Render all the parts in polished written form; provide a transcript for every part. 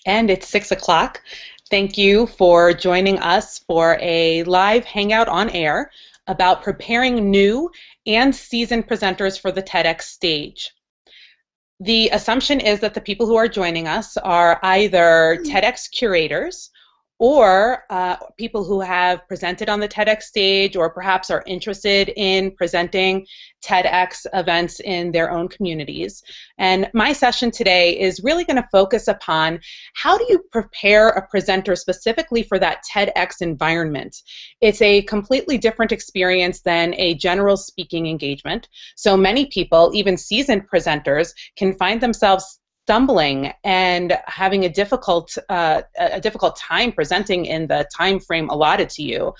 And it's 6 o'clock. Thank you for joining us for a live hangout on air about preparing new and seasoned presenters for the TEDx stage. The assumption is that the people who are joining us are either TEDx curators or people who have presented on the TEDx stage or perhaps are interested in presenting TEDx events in their own communities. And my session today is really going to focus upon how do you prepare a presenter specifically for that TEDx environment. It's a completely different experience than a general speaking engagement. So many people, even seasoned presenters, can find themselves stumbling and having a difficult time presenting in the time frame allotted to you.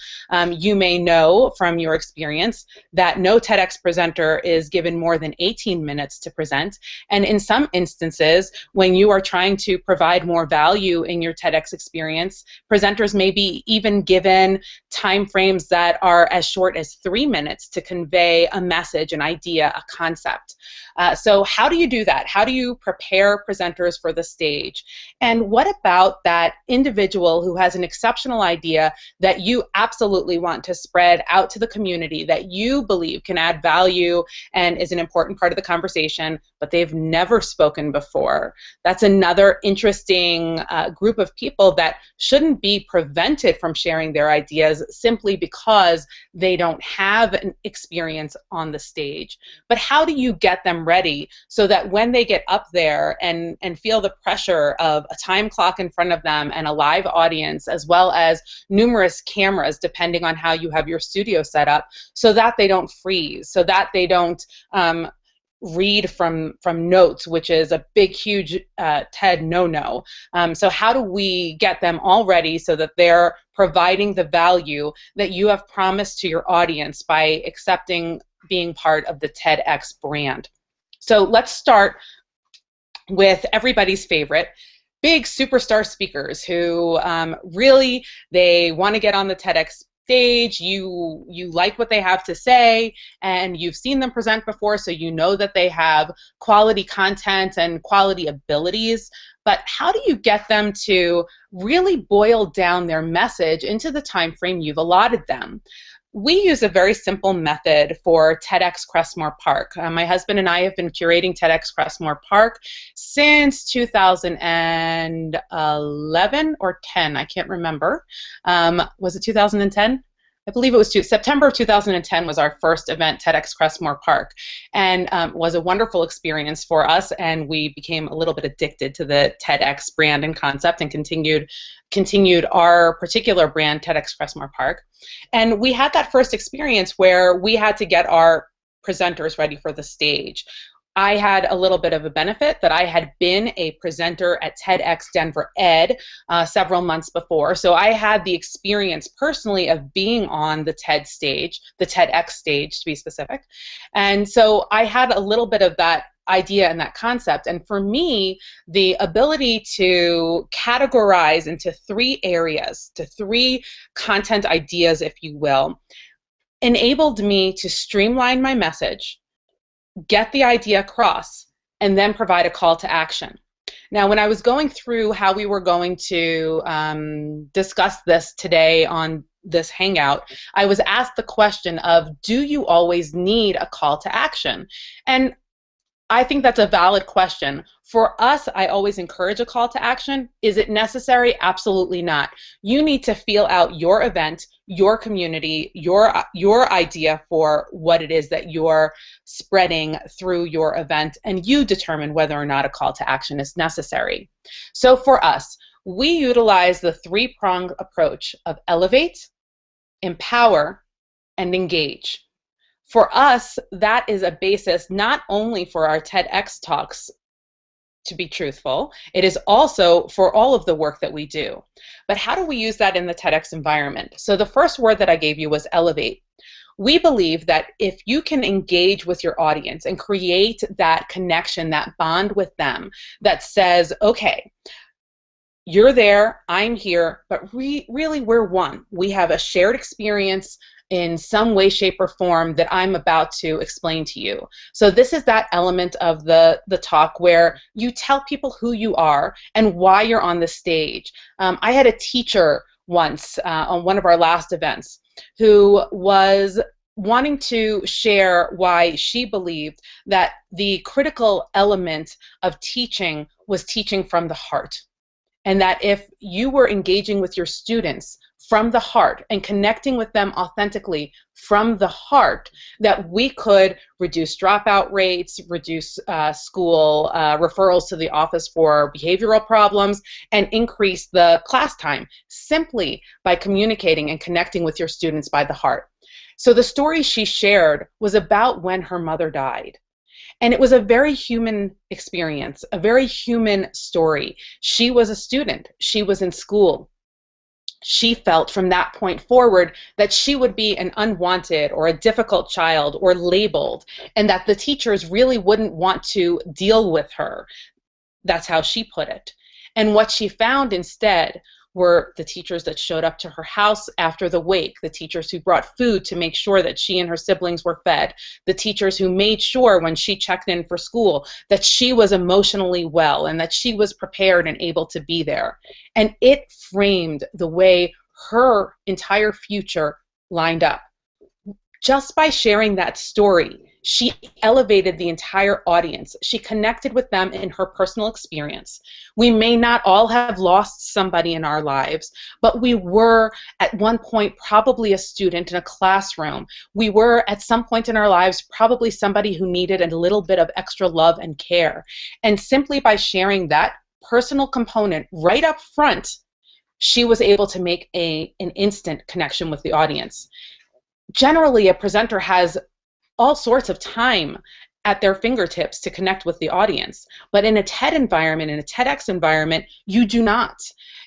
You may know from your experience that no TEDx presenter is given more than 18 minutes to present, and in some instances, when you are trying to provide more value in your TEDx experience, presenters may be even given time frames that are as short as 3 minutes to convey a message, an idea, a concept. So how do you do that? How do you prepare presenters for the stage? And what about that individual who has an exceptional idea that you absolutely want to spread out to the community, that you believe can add value and is an important part of the conversation, but they've never spoken before? That's another interesting group of people that shouldn't be prevented from sharing their ideas simply because they don't have an experience on the stage. But how do you get them ready so that when they get up there and feel the pressure of a time clock in front of them and a live audience, as well as numerous cameras, depending on how you have your studio set up, so that they don't freeze, so that they don't read from notes, which is a big, huge TED no-no. So how do we get them all ready so that they're providing the value that you have promised to your audience by accepting being part of the TEDx brand? So let's start with everybody's favorite, big superstar speakers who really, they want to get on the TEDx stage. You like what they have to say, and you've seen them present before, so you know that they have quality content and quality abilities. But how do you get them to really boil down their message into the time frame you've allotted them? We use a very simple method for TEDx Crestmore Park. My husband and I have been curating TEDx Crestmore Park since 2011 or 10, I can't remember. Was it 2010? I believe it was September of 2010 was our first event, TEDx Crestmore Park, and was a wonderful experience for us, and we became a little bit addicted to the TEDx brand and concept and continued our particular brand, TEDx Crestmore Park. And we had that first experience where we had to get our presenters ready for the stage. I had a little bit of a benefit that I had been a presenter at TEDx Denver Ed several months before, so I had the experience personally of being on the TED stage, the TEDx stage to be specific, and so I had a little bit of that idea and that concept. And for me, the ability to categorize into 3 areas, to 3 content ideas, if you will, enabled me to streamline my message, get the idea across, and then provide a call to action. Now, when I was going through how we were going to discuss this today on this hangout, I was asked the question of, do you always need a call to action? And I think that's a valid question. For us, I always encourage a call to action. Is it necessary? Absolutely not. You need to feel out your event, your community, your idea for what it is that you're spreading through your event, and you determine whether or not a call to action is necessary. So for us, we utilize the 3-pronged approach of elevate, empower, and engage. For us, that is a basis not only for our TEDx talks, to be truthful, it is also for all of the work that we do. But how do we use that in the TEDx environment? So the first word that I gave you was elevate. We believe that if you can engage with your audience and create that connection, that bond with them that says, okay, you're there, I'm here, but really we're one. We have a shared experience, in some way, shape, or form that I'm about to explain to you. So this is that element of the talk where you tell people who you are and why you're on the stage. I had a teacher once on one of our last events who was wanting to share why she believed that the critical element of teaching was teaching from the heart. And that if you were engaging with your students from the heart and connecting with them authentically from the heart, that we could reduce dropout rates, reduce school referrals to the office for behavioral problems, and increase the class time simply by communicating and connecting with your students by the heart. So the story she shared was about when her mother died. And it was a very human experience, a very human story. She was a student. She was in school. She felt from that point forward that she would be an unwanted or a difficult child or labeled, and that the teachers really wouldn't want to deal with her. That's how she put it. And what she found instead were the teachers that showed up to her house after the wake, the teachers who brought food to make sure that she and her siblings were fed, the teachers who made sure when she checked in for school that she was emotionally well and that she was prepared and able to be there. And it framed the way her entire future lined up. Just by sharing that story, she elevated the entire audience. She connected with them in her personal experience. We may not all have lost somebody in our lives, but we were at one point probably a student in a classroom. We were at some point in our lives probably somebody who needed a little bit of extra love and care. And simply by sharing that personal component right up front, she was able to make an instant connection with the audience. Generally, a presenter has all sorts of time at their fingertips to connect with the audience. But in a TED environment, in a TEDx environment, you do not.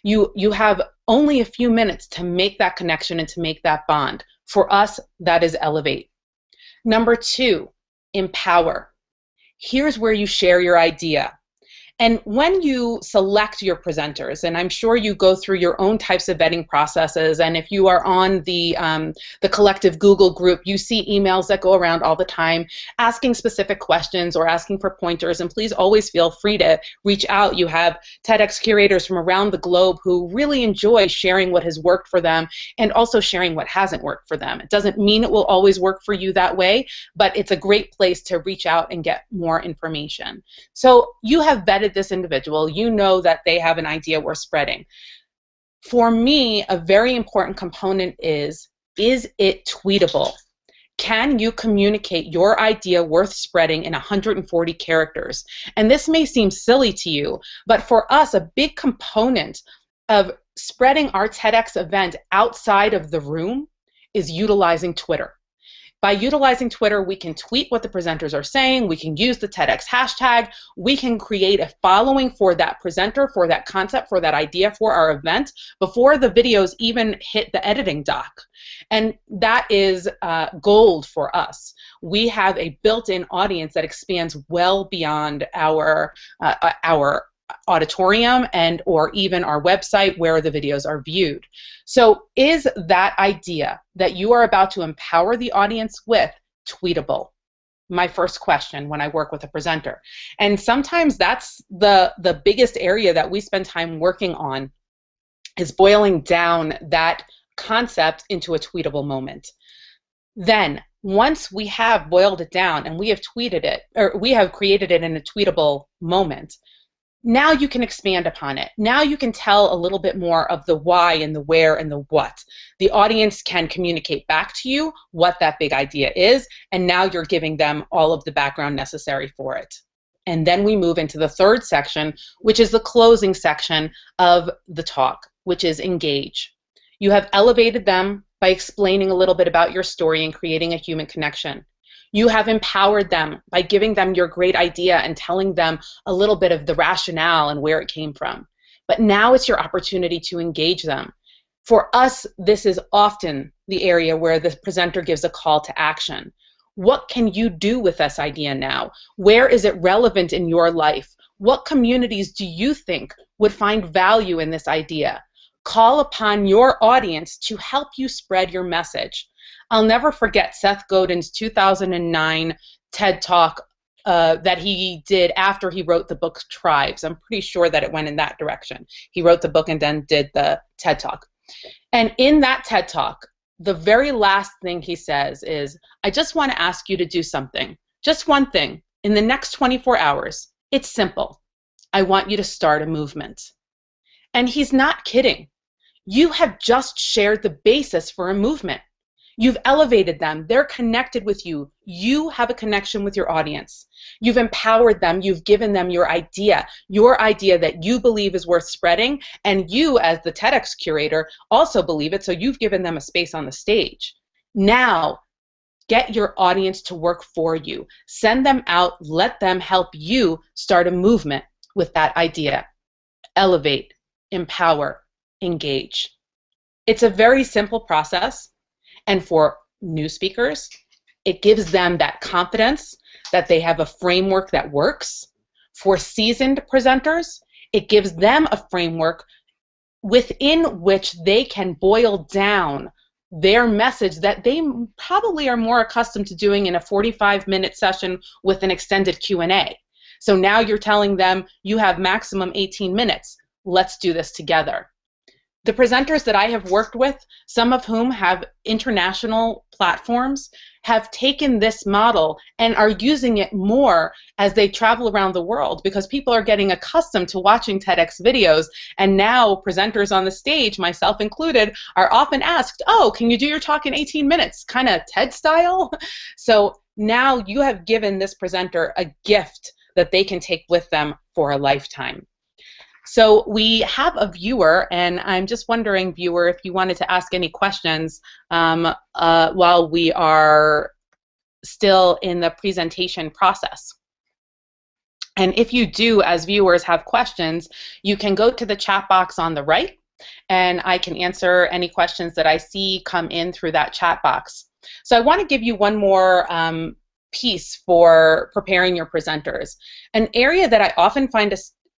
You have only a few minutes to make that connection and to make that bond. For us, that is elevate. Number 2, empower. Here's where you share your idea. And when you select your presenters, and I'm sure you go through your own types of vetting processes, and if you are on the collective Google group, you see emails that go around all the time asking specific questions or asking for pointers, and please always feel free to reach out. You have TEDx curators from around the globe who really enjoy sharing what has worked for them and also sharing what hasn't worked for them. It doesn't mean it will always work for you that way, but it's a great place to reach out and get more information. So you have vetted this individual, you know that they have an idea worth spreading. For me, a very important component is it tweetable? Can you communicate your idea worth spreading in 140 characters? And this may seem silly to you, but for us, a big component of spreading our TEDx event outside of the room is utilizing Twitter. By utilizing Twitter, we can tweet what the presenters are saying, we can use the TEDx hashtag, we can create a following for that presenter, for that concept, for that idea, for our event, before the videos even hit the editing dock. And that is gold for us. We have a built-in audience that expands well beyond our auditorium and or even our website where the videos are viewed. So is that idea that you are about to empower the audience with tweetable? My first question when I work with a presenter. And sometimes that's the biggest area that we spend time working on, is boiling down that concept into a tweetable moment. Then once we have boiled it down and we have tweeted it, or we have created it in a tweetable moment, now you can expand upon it. Now you can tell a little bit more of the why and the where and the what. The audience can communicate back to you what that big idea is, and now you're giving them all of the background necessary for it. And then we move into the third section, which is the closing section of the talk, which is engage. You have elevated them by explaining a little bit about your story and creating a human connection. You have empowered them by giving them your great idea and telling them a little bit of the rationale and where it came from. But now it's your opportunity to engage them. For us, this is often the area where the presenter gives a call to action. What can you do with this idea now? Where is it relevant in your life? What communities do you think would find value in this idea? Call upon your audience to help you spread your message. I'll never forget Seth Godin's 2009 TED Talk that he did after he wrote the book Tribes. I'm pretty sure that it went in that direction. He wrote the book and then did the TED Talk. And in that TED Talk, the very last thing he says is, I just want to ask you to do something, just one thing, in the next 24 hours. It's simple. I want you to start a movement. And he's not kidding. You have just shared the basis for a movement. You've elevated them. They're connected with you. You have a connection with your audience. You've empowered them. You've given them your idea that you believe is worth spreading. And you, as the TEDx curator, also believe it. So you've given them a space on the stage. Now, get your audience to work for you. Send them out. Let them help you start a movement with that idea. Elevate, empower, engage. It's a very simple process. And for new speakers, it gives them that confidence that they have a framework that works. For seasoned presenters, it gives them a framework within which they can boil down their message that they probably are more accustomed to doing in a 45-minute session with an extended Q&A. So now you're telling them you have maximum 18 minutes. Let's do this together. The presenters that I have worked with, some of whom have international platforms, have taken this model and are using it more as they travel around the world, because people are getting accustomed to watching TEDx videos, and now presenters on the stage, myself included, are often asked, oh, can you do your talk in 18 minutes, kind of TED style? So now you have given this presenter a gift that they can take with them for a lifetime. So we have a viewer, and I'm just wondering, viewer, if you wanted to ask any questions while we are still in the presentation process. And if you do, as viewers, have questions, you can go to the chat box on the right, and I can answer any questions that I see come in through that chat box. So I want to give you one more piece for preparing your presenters. An area that I often find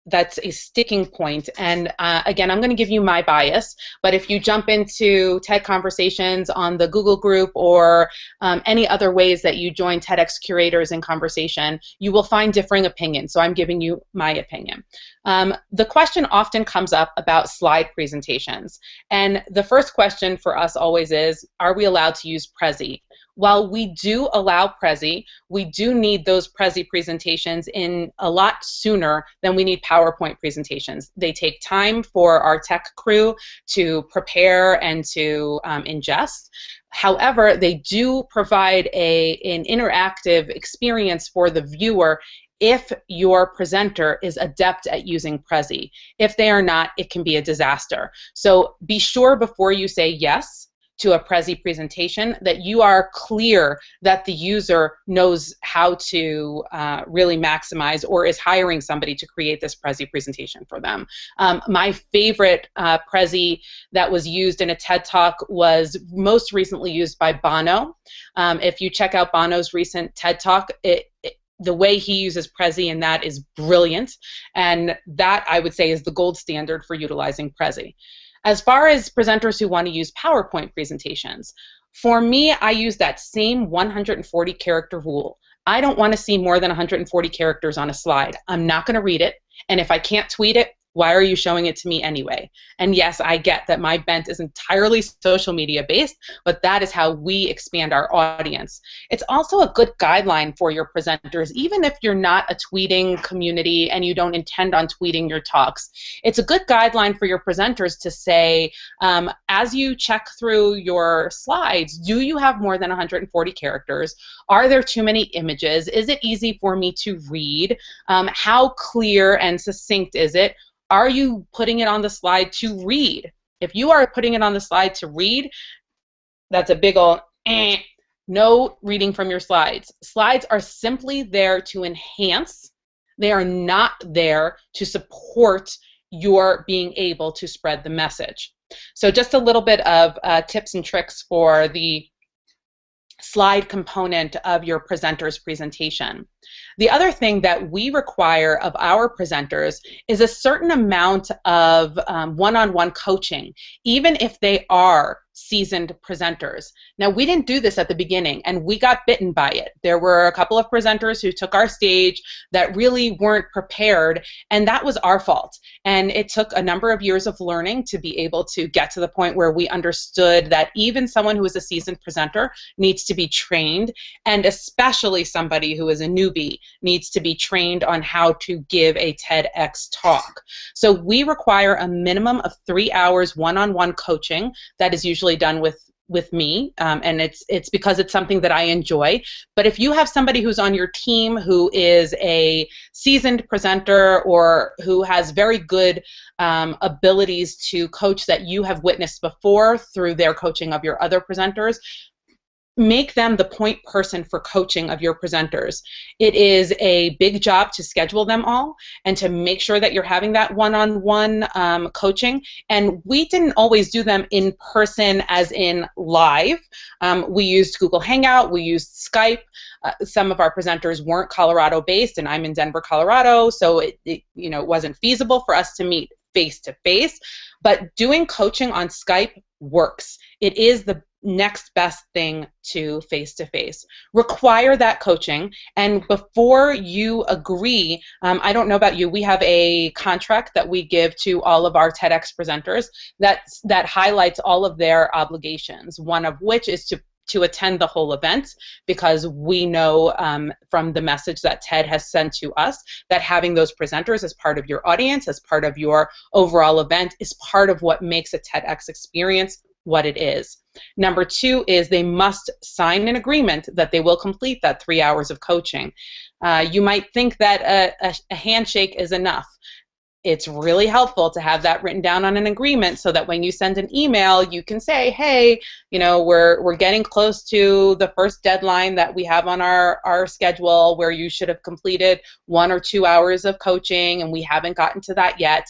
that's a sticking point, and again, I'm going to give you my bias, but if you jump into TED Conversations on the Google group or any other ways that you join TEDx curators in conversation, you will find differing opinions, so I'm giving you my opinion. The question often comes up about slide presentations, and the first question for us always is, are we allowed to use Prezi? While we do allow Prezi, we do need those Prezi presentations in a lot sooner than we need PowerPoint presentations. They take time for our tech crew to prepare and to ingest. However, they do provide an interactive experience for the viewer if your presenter is adept at using Prezi. If they are not, it can be a disaster. So be sure before you say yes to a Prezi presentation that you are clear that the user knows how to really maximize or is hiring somebody to create this Prezi presentation for them. My favorite Prezi that was used in a TED Talk was most recently used by Bono. If you check out Bono's recent TED Talk, the way he uses Prezi in that is brilliant, and that, I would say, is the gold standard for utilizing Prezi. As far as presenters who want to use PowerPoint presentations, for me, I use that same 140 character rule. I don't want to see more than 140 characters on a slide. I'm not going to read it, and if I can't tweet it, why are you showing it to me anyway? And yes, I get that my bent is entirely social media based, but that is how we expand our audience. It's also a good guideline for your presenters, even if you're not a tweeting community and you don't intend on tweeting your talks. It's a good guideline for your presenters to say, as you check through your slides, do you have more than 140 characters? Are there too many images? Is it easy for me to read? How clear and succinct is it? Are you putting it on the slide to read? If you are putting it on the slide to read, that's a big ol' no reading from your slides. Slides are simply there to enhance. They are not there to support your being able to spread the message. So just a little bit of tips and tricks for the slide component of your presenter's presentation. The other thing that we require of our presenters is a certain amount of one-on-one coaching, even if they are seasoned presenters. Now, we didn't do this at the beginning, and we got bitten by it. There were a couple of presenters who took our stage that really weren't prepared, and that was our fault. And it took a number of years of learning to be able to get to the point where we understood that even someone who is a seasoned presenter needs to be trained, and especially somebody who is a newbie needs to be trained on how to give a TEDx talk. So we require a minimum of 3 hours one-on-one coaching that is usually done with me, and it's because it's something that I enjoy. But if you have somebody who's on your team who is a seasoned presenter or who has very good abilities to coach that you have witnessed before through their coaching of your other presenters, make them the point person for coaching of your presenters. It is a big job to schedule them all and to make sure that you're having that one-on-one coaching. And we didn't always do them in person as in live. We used Google Hangout, we used Skype. Some of our presenters weren't Colorado based, and I'm in Denver, Colorado, so it wasn't feasible for us to meet face to face. But doing coaching on Skype works. It is the next best thing to face-to-face. Require that coaching, and before you agree, I don't know about you, we have a contract that we give to all of our TEDx presenters that highlights all of their obligations, one of which is to attend the whole event, because we know from the message that TED has sent to us that having those presenters as part of your audience, as part of your overall event, is part of what makes a TEDx experience what it is. Number 2 is they must sign an agreement that they will complete that 3 hours of coaching. You might think that a handshake is enough. It's really helpful to have that written down on an agreement so that when you send an email, you can say, hey, we're getting close to the first deadline that we have on our schedule where you should have completed 1 or 2 hours of coaching, and we haven't gotten to that yet.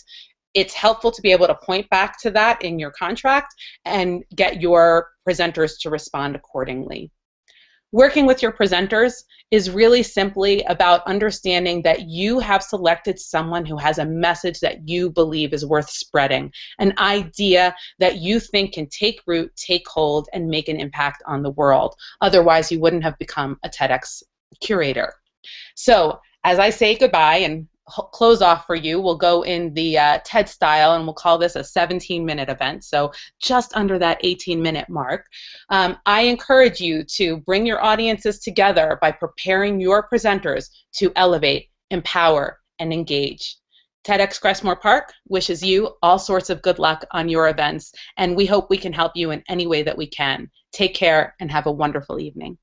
It's helpful to be able to point back to that in your contract and get your presenters to respond accordingly. Working with your presenters is really simply about understanding that you have selected someone who has a message that you believe is worth spreading, an idea that you think can take root, take hold, and make an impact on the world. Otherwise, you wouldn't have become a TEDx curator. So, as I say goodbye and close off for you, we'll go in the TED style, and we'll call this a 17-minute event, so just under that 18-minute mark. I encourage you to bring your audiences together by preparing your presenters to elevate, empower, and engage. TEDx Crestmore Park wishes you all sorts of good luck on your events, and we hope we can help you in any way that we can. Take care and have a wonderful evening.